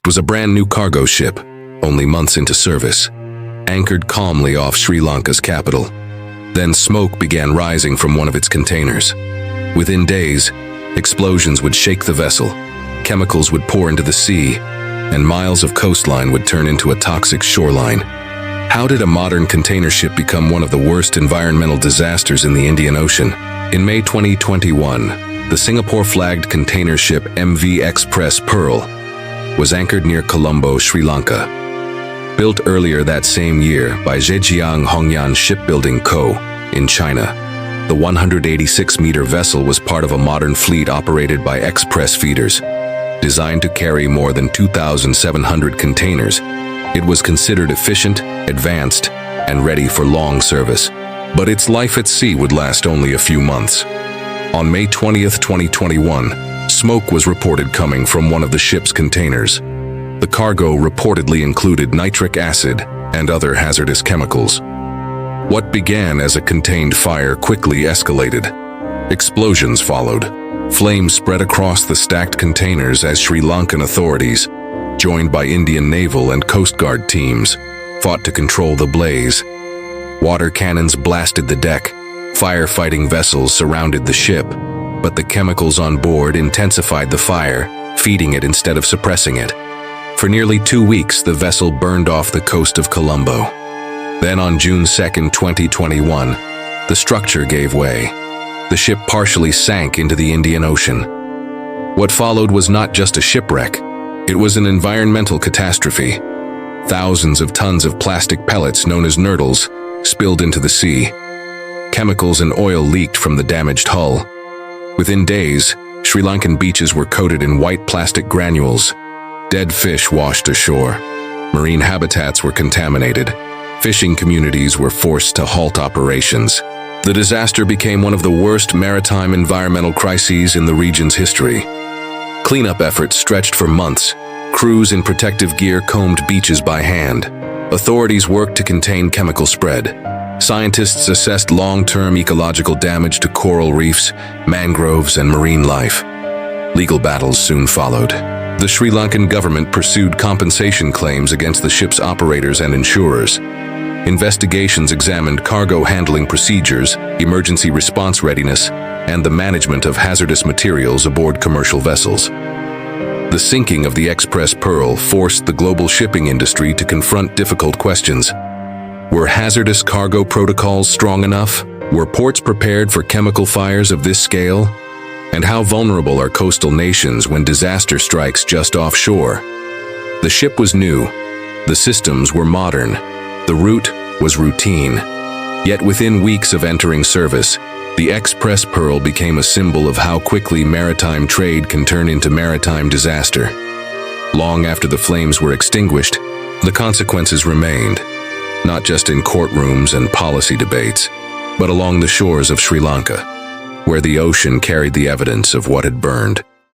was a brand new cargo ship, only months into service, anchored calmly off Sri Lanka's capital. Then smoke began rising from one of its containers. Within days, explosions would shake the vessel, chemicals would pour into the sea, and miles of coastline would turn into a toxic shoreline. How did a modern container ship become one of the worst environmental disasters in the Indian Ocean? In May 2021, the Singapore-flagged container ship MV Express Pearl was anchored near Colombo, Sri Lanka. Built earlier that same year by Zhejiang Hongyan Shipbuilding Co. in China, the 186-meter vessel was part of a modern fleet operated by express feeders. Designed to carry more than 2,700 containers, it was considered efficient, advanced, and ready for long service. But its life at sea would last only a few months. On May 20, 2021, smoke was reported coming from one of the ship's containers. The cargo reportedly included nitric acid and other hazardous chemicals. What began as a contained fire quickly escalated. Explosions followed. Flames spread across the stacked containers as Sri Lankan authorities, joined by Indian naval and Coast Guard teams, fought to control the blaze. Water cannons blasted the deck. Firefighting vessels surrounded the ship, but the chemicals on board intensified the fire, feeding it instead of suppressing it. For nearly 2 weeks, the vessel burned off the coast of Colombo. Then on June 2, 2021, the structure gave way. The ship partially sank into the Indian Ocean. What followed was not just a shipwreck, it was an environmental catastrophe. Thousands of tons of plastic pellets known as nurdles spilled into the sea. Chemicals and oil leaked from the damaged hull. Within days, Sri Lankan beaches were coated in white plastic granules. Dead fish washed ashore. Marine habitats were contaminated. Fishing communities were forced to halt operations. The disaster became one of the worst maritime environmental crises in the region's history. Cleanup efforts stretched for months. Crews in protective gear combed beaches by hand. Authorities worked to contain chemical spread. Scientists assessed long-term ecological damage to coral reefs, mangroves, and marine life. Legal battles soon followed. The Sri Lankan government pursued compensation claims against the ship's operators and insurers. Investigations examined cargo handling procedures, emergency response readiness, and the management of hazardous materials aboard commercial vessels. The sinking of the Express Pearl forced the global shipping industry to confront difficult questions. Were hazardous cargo protocols strong enough? Were ports prepared for chemical fires of this scale? And how vulnerable are coastal nations when disaster strikes just offshore? The ship was new. The systems were modern. The route was routine. Yet within weeks of entering service, the Express Pearl became a symbol of how quickly maritime trade can turn into maritime disaster. Long after the flames were extinguished, the consequences remained, not just in courtrooms and policy debates, but along the shores of Sri Lanka, where the ocean carried the evidence of what had burned.